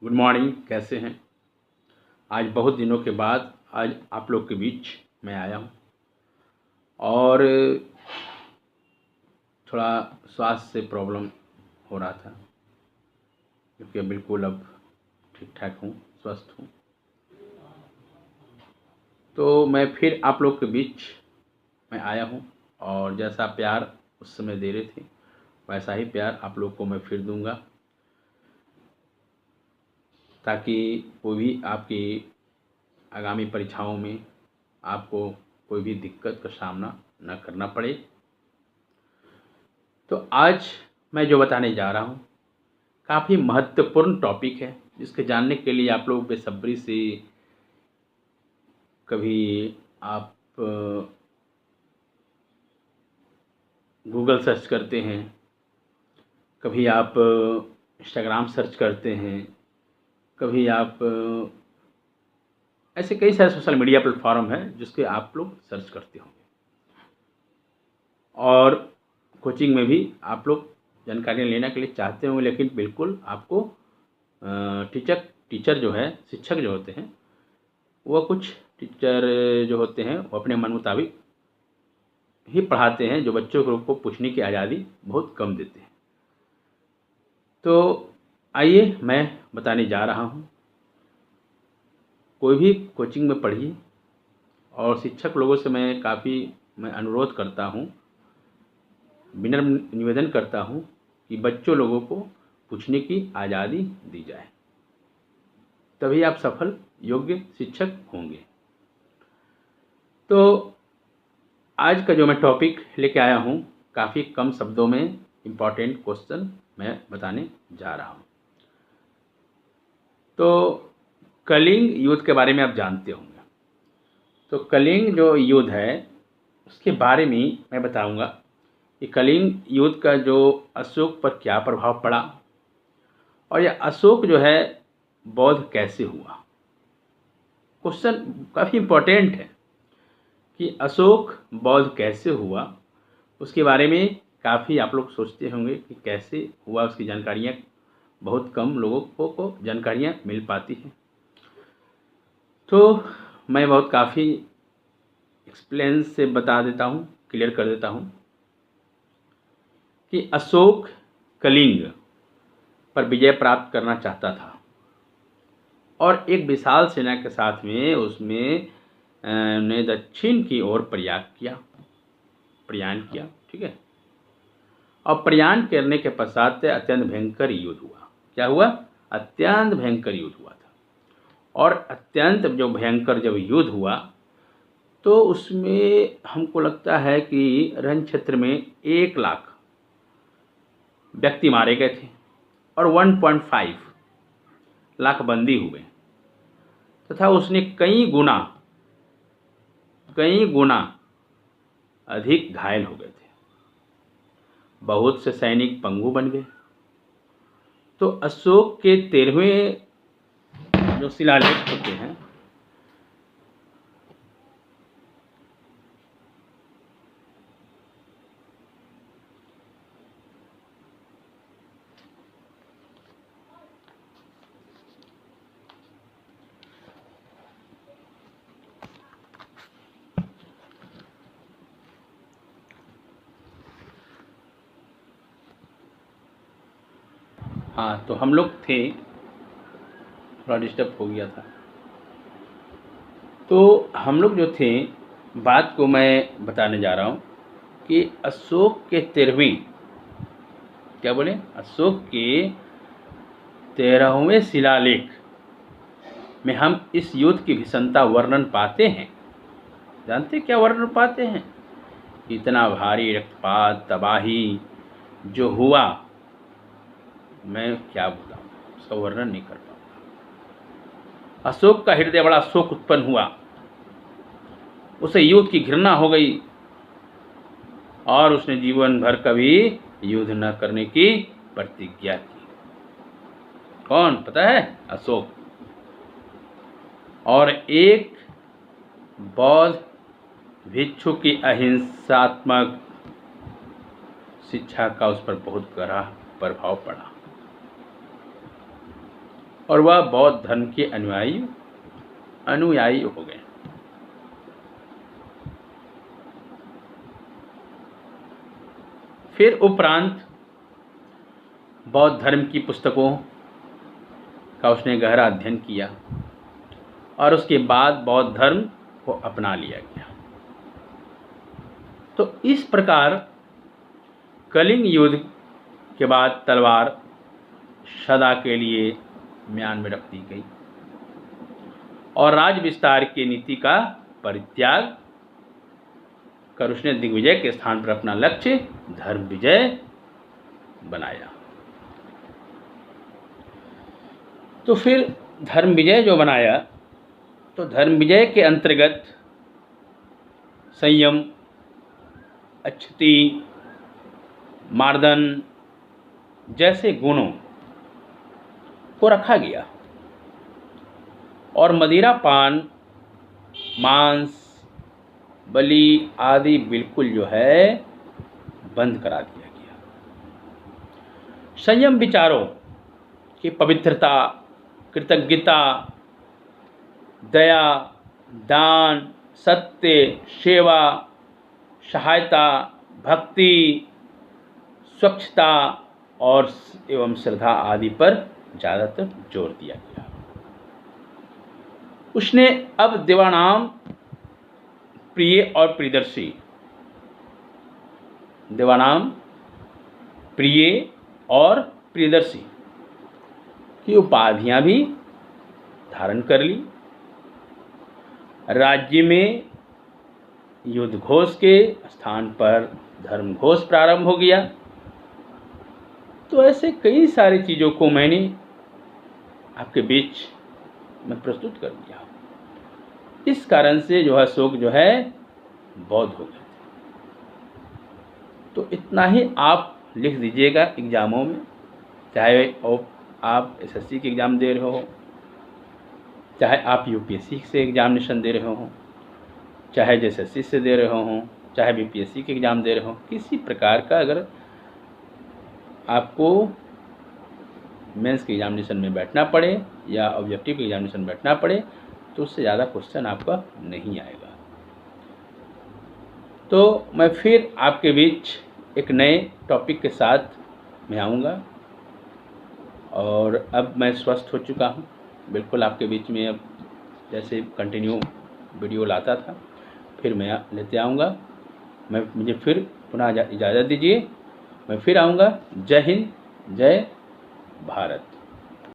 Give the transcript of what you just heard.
Good morning. कैसे हैं? आज बहुत दिनों के बाद आज आप लोग के बीच मैं आया हूँ और थोड़ा स्वास्थ्य से प्रॉब्लम हो रहा था, क्योंकि बिल्कुल अब ठीक ठाक हूँ, स्वस्थ हूँ। तो मैं फिर आप लोग के बीच मैं आया हूँ और जैसा प्यार उस समय दे रहे थे वैसा ही प्यार आप लोग को मैं फिर दूँगा, ताकि कोई भी आपकी आगामी परीक्षाओं में आपको कोई भी दिक्कत का सामना न करना पड़े। तो आज मैं जो बताने जा रहा हूँ काफ़ी महत्वपूर्ण टॉपिक है, जिसके जानने के लिए आप लोग बेसब्री से कभी आप गूगल सर्च करते हैं, कभी आप इंस्टाग्राम सर्च करते हैं, कभी आप ऐसे कई सारे सोशल मीडिया प्लेटफॉर्म हैं जिसके आप लोग सर्च करते होंगे। और कोचिंग में भी आप लोग जानकारियाँ लेने के लिए चाहते होंगे, लेकिन बिल्कुल आपको टीचर जो है, शिक्षक जो होते हैं, वो कुछ टीचर जो होते हैं वो अपने मन मुताबिक ही पढ़ाते हैं, जो बच्चों को पूछने की आज़ादी बहुत कम देते हैं। तो आइए मैं बताने जा रहा हूँ। कोई भी कोचिंग में पढ़िए और शिक्षक लोगों से मैं अनुरोध करता हूँ, विनम्र निवेदन करता हूँ कि बच्चों लोगों को पूछने की आज़ादी दी जाए, तभी आप सफल योग्य शिक्षक होंगे। तो आज का जो मैं टॉपिक लेके आया हूँ, काफ़ी कम शब्दों में इम्पॉर्टेंट क्वेश्चन मैं बताने जा रहा हूँ। तो कलिंग युद्ध के बारे में आप जानते होंगे। तो कलिंग जो युद्ध है उसके बारे में मैं बताऊंगा कि कलिंग युद्ध का जो अशोक पर क्या प्रभाव पड़ा, और यह अशोक जो है बौद्ध कैसे हुआ। क्वेश्चन काफ़ी इम्पोर्टेंट है कि अशोक बौद्ध कैसे हुआ। उसके बारे में काफ़ी आप लोग सोचते होंगे कि कैसे हुआ, उसकी जानकारियाँ बहुत कम लोगों को जानकारियाँ मिल पाती हैं। तो मैं बहुत काफ़ी एक्सप्लेन से बता देता हूँ, क्लियर कर देता हूँ कि अशोक कलिंग पर विजय प्राप्त करना चाहता था और एक विशाल सेना के साथ में उसमें ने दक्षिण की ओर प्रयाण किया। ठीक है। और प्रयाण करने के पश्चात अत्यंत भयंकर युद्ध हुआ। क्या हुआ? अत्यंत भयंकर युद्ध हुआ था। और अत्यंत जो भयंकर जब युद्ध हुआ तो उसमें हमको लगता है कि रण क्षेत्र में 1 लाख व्यक्ति मारे गए थे और 1.5 लाख बंदी हुए तथा उसने कई गुना अधिक घायल हो गए थे। बहुत से सैनिक पंगु बन गए। तो अशोक के 13वें जो शिलालेख होते हैं, हाँ, तो हम लोग थे, थोड़ा डिस्टर्ब हो गया था। तो हम लोग जो थे, बात को मैं बताने जा रहा हूँ कि अशोक के 13वीं, क्या बोले, अशोक के 13वें शिलालेख में हम इस युद्ध की भीषणता वर्णन पाते हैं। जानते क्या वर्णन पाते हैं? इतना भारी रक्तपात, तबाही जो हुआ, मैं क्या बताऊँ, उसका वर्णन नहीं कर पाऊँगा। अशोक का हृदय बड़ा शोक उत्पन्न हुआ, उसे युद्ध की घृणा हो गई और उसने जीवन भर कभी युद्ध न करने की प्रतिज्ञा की। कौन? पता है? अशोक। और एक बौद्ध भिक्षु की अहिंसात्मक शिक्षा का उस पर बहुत गहरा प्रभाव पड़ा। और वह बौद्ध धर्म के अनुयायी हो गए। फिर उपरांत बौद्ध धर्म की पुस्तकों का उसने गहरा अध्ययन किया और उसके बाद बौद्ध धर्म को अपना लिया गया। तो इस प्रकार कलिंग युद्ध के बाद तलवार सदा के लिए म्यान में रख दी गई और राज विस्तार की नीति का परित्याग कर उसने दिग्विजय के स्थान पर अपना लक्ष्य धर्म विजय बनाया। तो फिर धर्म विजय जो बनाया, तो धर्म विजय के अंतर्गत संयम, अक्षति, मार्दन जैसे गुणों को रखा गया और मदिरा पान, मांस, बलि आदि बिल्कुल जो है बंद करा दिया गया। संयम विचारों की पवित्रता, कृतज्ञता, दया, दान, सत्य, सेवा, सहायता, भक्ति, स्वच्छता और एवं श्रद्धा आदि पर ज़्यादातर जोर दिया गया। उसने अब देवानाम प्रिय और प्रियदर्शी, देवानाम प्रिय और प्रियदर्शी की उपाधियां भी धारण कर ली। राज्य में युद्ध घोष के स्थान पर धर्म घोष प्रारंभ हो गया। तो ऐसे कई सारी चीज़ों को मैंने आपके बीच में प्रस्तुत कर दिया। इस कारण से जो है अशोक जो है बौद्ध हो गए। तो इतना ही आप लिख दीजिएगा एग्ज़ामों में, चाहे आप एसएससी के एग्ज़ाम दे रहे हो, चाहे आप यूपीएससी से एग्जामिनेशन दे रहे हो, चाहे जेएसएससी से दे रहे हो, चाहे बीपीएससी के एग्ज़ाम दे रहे हो। किसी प्रकार का अगर आपको मेंस के एग्जामिनेशन में बैठना पड़े या ऑब्जेक्टिव के एग्जामिनेशन में बैठना पड़े, तो उससे ज़्यादा क्वेश्चन आपका नहीं आएगा। तो मैं फिर आपके बीच एक नए टॉपिक के साथ मैं आऊँगा और अब मैं स्वस्थ हो चुका हूँ बिल्कुल। आपके बीच में अब जैसे कंटिन्यू वीडियो लाता था, फिर मैं लेते आऊँगा। मुझे फिर पुनः इजाज़त दीजिए, मैं फिर आऊँगा। जय हिंद, जय भारत।